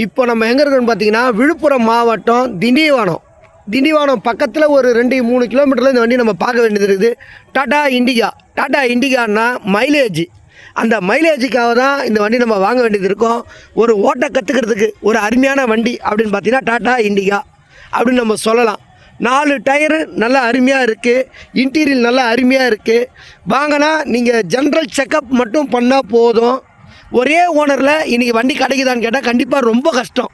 இப்போ நம்ம எங்கே இருக்கோம்னு பார்த்தீங்கன்னா விழுப்புரம் மாவட்டம் திண்டிவனம் பக்கத்தில் ஒரு 2-3 கிலோமீட்டரில் இந்த வண்டி நம்ம பார்க்க வேண்டியது இருக்குது. டாடா இண்டிகான்னா மைலேஜ். அந்த மைலேஜுக்காக தான் இந்த வண்டி நம்ம வாங்க வேண்டியது இருக்கும். ஒரு ஓட்ட கற்றுக்கிறதுக்கு ஒரு அருமையான வண்டி அப்படின்னு பார்த்தீங்கன்னா டாடா இண்டிகா அப்படின்னு நம்ம சொல்லலாம். 4 டயரு நல்லா அருமையாக இருக்குது. இன்டீரியல் நல்லா அருமையாக இருக்குது. வாங்கினா நீங்கள் ஜென்ரல் செக்கப் மட்டும் பண்ணால் போதும். ஒரே ஓனரில் இன்றைக்கி வண்டி கிடைக்குதான்னு கேட்டால் கண்டிப்பாக ரொம்ப கஷ்டம்.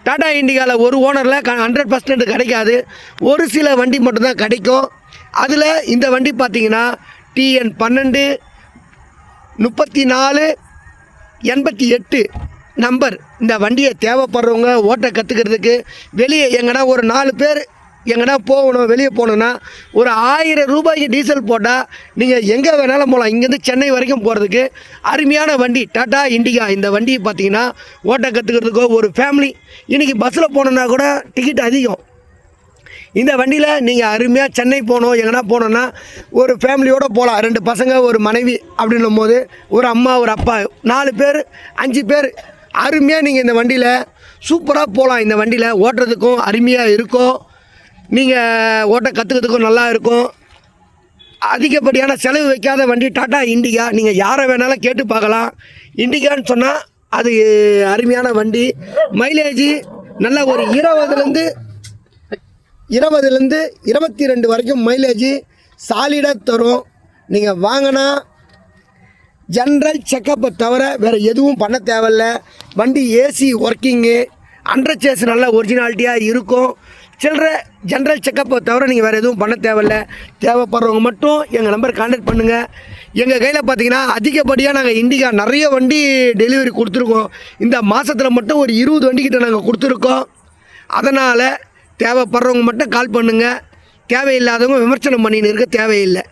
டாடா இண்டிகாவில் ஒரு ஓனரில் 100% கிடைக்காது. ஒரு சில வண்டி மட்டும்தான் கிடைக்கும். அதில் இந்த வண்டி பார்த்திங்கன்னா TN 12 34 88 நம்பர். இந்த வண்டியை தேவைப்படுறவங்க ஓட்ட கற்றுக்கிறதுக்கு வெளியே எங்கன்னா ஒரு 4 பேர் எங்கன்னா போகணும், வெளியே போகணுன்னா ஒரு 1000 ரூபாய்க்கு டீசல் போட்டால் நீங்கள் எங்கே வேணாலும் போகலாம். இங்கேருந்து சென்னை வரைக்கும் போகிறதுக்கு அருமையான வண்டி டாடா இண்டிகா. இந்த வண்டி பார்த்திங்கன்னா ஓட்ட கற்றுக்கிறதுக்கோ ஒரு ஃபேமிலி இன்றைக்கி பஸ்ஸில் போகணுன்னா கூட டிக்கெட் அதிகம். இந்த வண்டியில் நீங்கள் அருமையாக சென்னை போகணும், எங்கன்னா போனோன்னா ஒரு ஃபேமிலியோடு போகலாம். 2 பசங்க ஒரு மனைவி அப்படின்னும் போது ஒரு அம்மா ஒரு அப்பா 4 பேர் 5 பேர் அருமையாக நீங்கள் இந்த வண்டியில் சூப்பராக போகலாம். இந்த வண்டியில் ஓட்டுறதுக்கும் அருமையாக இருக்கும். நீங்கள் ஓட்ட கற்றுக்கிறதுக்கும் நல்லா இருக்கும். அதிகப்படியான செலவு வைக்காத வண்டி டாடா இண்டிகா. நீங்கள் யாரை வேணாலும் கேட்டு பார்க்கலாம். இண்டிகான்னு சொன்னால் அது அருமையான வண்டி. மைலேஜ் நல்லா ஒரு 20லேருந்து 22 வரைக்கும் மைலேஜ் சாலிடாக தரும். நீங்கள் வாங்கினா ஜென்ரல் செக்கப்பை தவிர வேறு எதுவும் பண்ண தேவையில்ல. வண்டி ஏசி ஒர்க்கிங்கு, அண்டர் சேஸ் நல்லா ஒரிஜினாலிட்டியாக இருக்கும். ஜென்ரல் செக்கப்பை தவிர நீங்கள் வேறு எதுவும் பண்ண தேவையில்ல. தேவைப்படுறவங்க மட்டும் எங்கள் நம்பர் கான்டாக்ட் பண்ணுங்கள். எங்கள் கையில் பார்த்தீங்கன்னா அதிகப்படியாக நாங்கள் இண்டிகா நிறைய வண்டி டெலிவரி கொடுத்துருக்கோம். இந்த மாதத்தில் மட்டும் ஒரு 20 வண்டிக்கிட்ட நாங்கள் கொடுத்துருக்கோம். அதனால் தேவைப்படுறவங்க மட்டும் கால் பண்ணுங்கள். தேவையில்லாதவங்க விமர்சனம் பண்ணின்னு இருக்க தேவையில்லை.